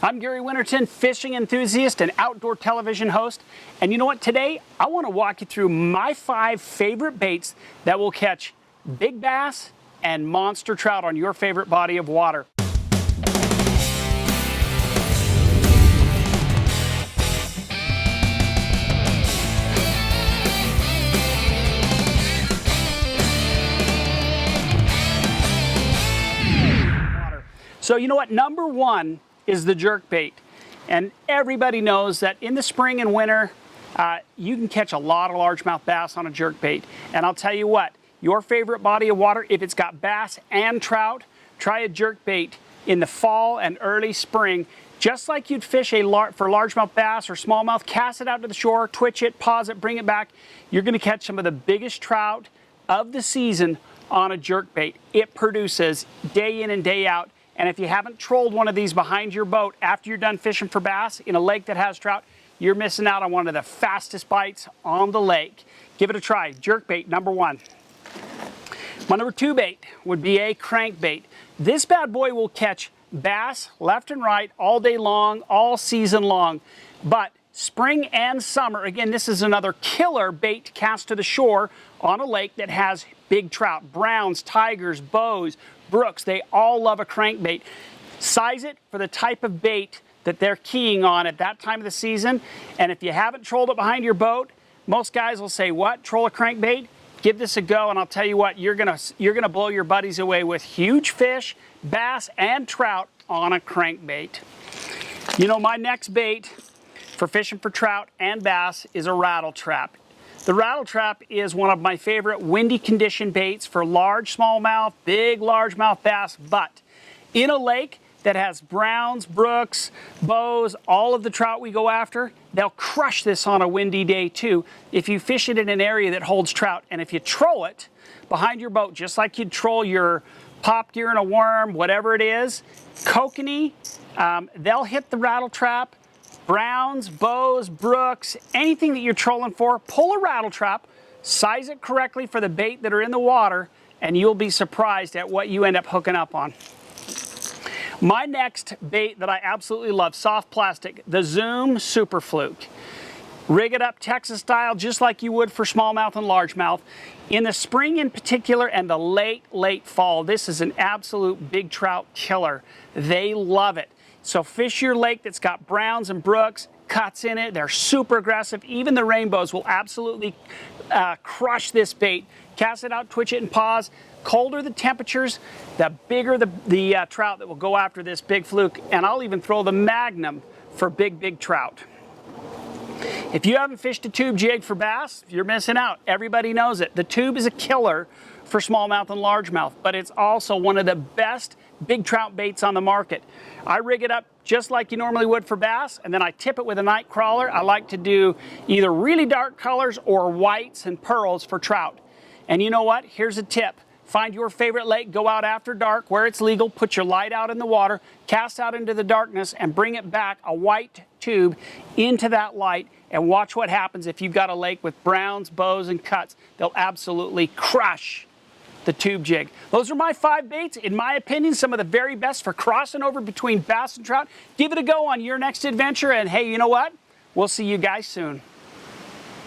I'm Gary Winterton, fishing enthusiast and outdoor television host. And you know what? Today, I want to walk you through my 5 favorite baits that will catch big bass and monster trout on your favorite body of water. So you know what? Number 1 is the jerkbait. And everybody knows that in the spring and winter, you can catch a lot of largemouth bass on a jerkbait. And I'll tell you what, your favorite body of water, if it's got bass and trout, try a jerkbait in the fall and early spring. Just like you'd fish for largemouth bass or smallmouth, cast it out to the shore, twitch it, pause it, bring it back. You're gonna catch some of the biggest trout of the season on a jerkbait. It produces day in and day out. And if you haven't trolled one of these behind your boat after you're done fishing for bass in a lake that has trout, you're missing out on one of the fastest bites on the lake. Give it a try. Jerkbait, number 1. My number 2 bait would be a crankbait. This bad boy will catch bass left and right all day long, all season long. But spring and summer, again, this is another killer bait to cast to the shore on a lake that has big trout. Browns, tigers, bows, brooks, they all love a crankbait. Size it for the type of bait that they're keying on at that time of the season. And if you haven't trolled it behind your boat, most guys will say, what, troll a crankbait? Give this a go, and I'll tell you what, you're gonna blow your buddies away with huge fish, bass, and trout on a crankbait. You know, my next bait for fishing for trout and bass is a Rattletrap. The Rattletrap is one of my favorite windy condition baits for large smallmouth, big largemouth bass, but in a lake that has browns, brooks, bows, all of the trout we go after, they'll crush this on a windy day too if you fish it in an area that holds trout. And if you troll it behind your boat, just like you'd troll your pop deer and a worm, whatever it is, kokanee, they'll hit the Rattletrap. Browns, bows, brooks, anything that you're trolling for, pull a Rattletrap, size it correctly for the bait that are in the water, and you'll be surprised at what you end up hooking up on. My next bait that I absolutely love, soft plastic, the Zoom Super Fluke. Rig it up Texas style, just like you would for smallmouth and largemouth. In the spring in particular and the late fall, this is an absolute big trout killer. They love it. So fish your lake that's got browns and brooks, cuts in it. They're super aggressive. Even the rainbows will absolutely crush this bait. Cast it out, twitch it, and pause. Colder the temperatures, the bigger the trout that will go after this big fluke. And I'll even throw the Magnum for big trout. If you haven't fished a tube jig for bass, you're missing out. Everybody knows it. The tube is a killer for smallmouth and largemouth, but it's also one of the best big trout baits on the market. I rig it up just like you normally would for bass, and then I tip it with a night crawler. I like to do either really dark colors or whites and pearls for trout. And you know what? Here's a tip. Find your favorite lake, go out after dark where it's legal, put your light out in the water, cast out into the darkness, and bring it back, a white tube, into that light, and watch what happens if you've got a lake with browns, bows, and cuts. They'll absolutely crush the tube jig. Those are my 5 baits, in my opinion, some of the very best for crossing over between bass and trout. Give it a go on your next adventure, and hey, you know what? We'll see you guys soon.